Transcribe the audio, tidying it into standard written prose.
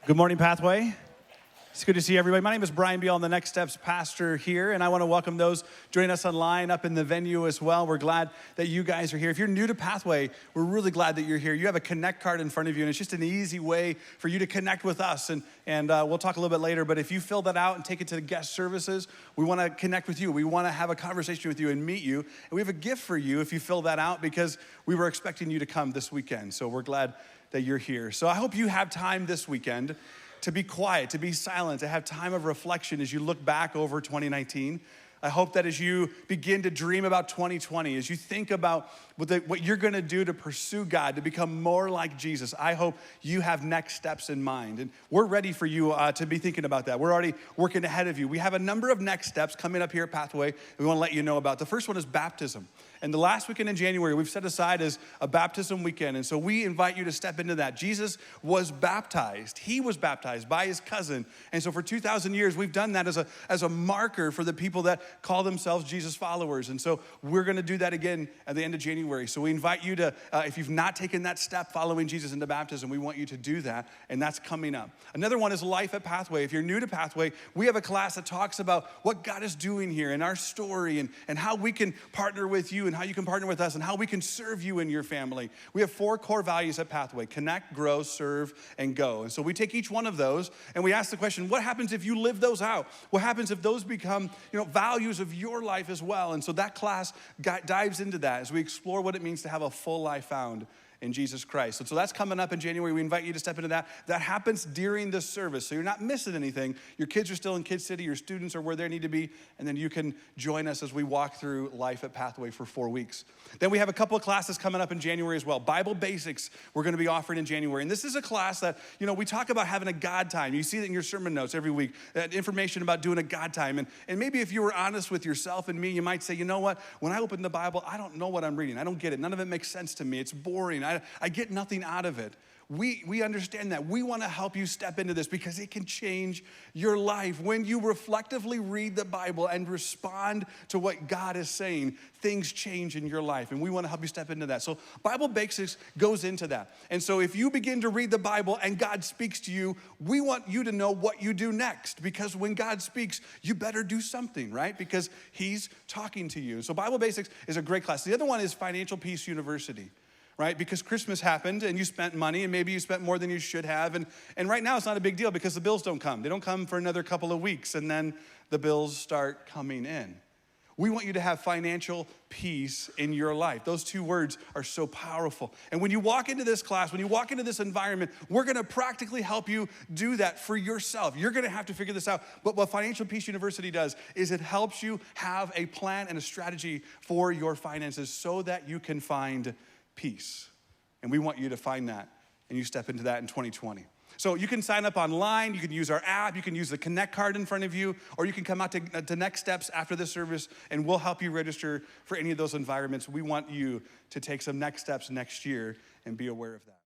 Good morning, Pathway. It's good to see everybody. My name is Brian Beal. I'm the Next Steps pastor here, and I want to welcome those joining us online up in the venue as well. We're glad that you guys are here. If you're new to Pathway, we're really glad that you're here. You have a Connect card in front of you, and it's just an easy way for you to connect with us, and we'll talk a little bit later, but if you fill that out and take it to the guest services, we want to connect with you. We want to have a conversation with you and meet you, and we have a gift for you if you fill that out because we were expecting you to come this weekend, so we're glad that you're here. So I hope you have time this weekend to be quiet, to be silent, to have time of reflection as you look back over 2019. I hope that as you begin to dream about 2020, as you think about what you're gonna do to pursue God, to become more like Jesus, I hope you have next steps in mind. And we're ready for you to be thinking about that. We're already working ahead of you. We have a number of next steps coming up here at Pathway we wanna let you know about. The first one is baptism. And the last weekend in January, we've set aside as a baptism weekend. And so we invite you to step into that. Jesus was baptized. He was baptized by his cousin. And so for 2,000 years, we've done that as a marker for the people that call themselves Jesus followers. And so we're going to do that again at the end of January. So we invite you to, if you've not taken that step following Jesus into baptism, we want you to do that. And that's coming up. Another one is Life at Pathway. If you're new to Pathway, we have a class that talks about what God is doing here and our story and how we can partner with you and how you can partner with us and how we can serve you and your family. We have 4 core values at Pathway: connect, grow, serve, and go. And so we take each one of those and we ask the question, what happens if you live those out? What happens if those become, values of your life as well? And so that class dives into that as we explore what it means to have a full life found in Jesus Christ. And so that's coming up in January. We invite you to step into that. That happens during this service, so you're not missing anything. Your kids are still in Kid City. Your students are where they need to be, and then you can join us as we walk through Life at Pathway for 4 weeks. Then we have a couple of classes coming up in January as well. Bible Basics we're going to be offering in January, and this is a class that, we talk about having a God time. You see that in your sermon notes every week, that information about doing a God time. And maybe if you were honest with yourself and me, you might say, you know what? When I open the Bible, I don't know what I'm reading. I don't get it. None of it makes sense to me. It's boring. I get nothing out of it. We understand that. We want to help you step into this because it can change your life. When you reflectively read the Bible and respond to what God is saying, things change in your life, and we want to help you step into that. So Bible Basics goes into that. And so if you begin to read the Bible and God speaks to you, we want you to know what you do next, because when God speaks, you better do something, right? Because he's talking to you. So Bible Basics is a great class. The other one is Financial Peace University. Right? Because Christmas happened and you spent money and maybe you spent more than you should have. And right now it's not a big deal because the bills don't come. They don't come for another couple of weeks and then the bills start coming in. We want you to have financial peace in your life. Those 2 words are so powerful. And when you walk into this class, when you walk into this environment, we're going to practically help you do that for yourself. You're going to have to figure this out. But what Financial Peace University does is it helps you have a plan and a strategy for your finances so that you can find peace. And we want you to find that, and you step into that in 2020. So you can sign up online, you can use our app, you can use the Connect card in front of you, or you can come out to Next Steps after this service, and we'll help you register for any of those environments. We want you to take some next steps next year and be aware of that.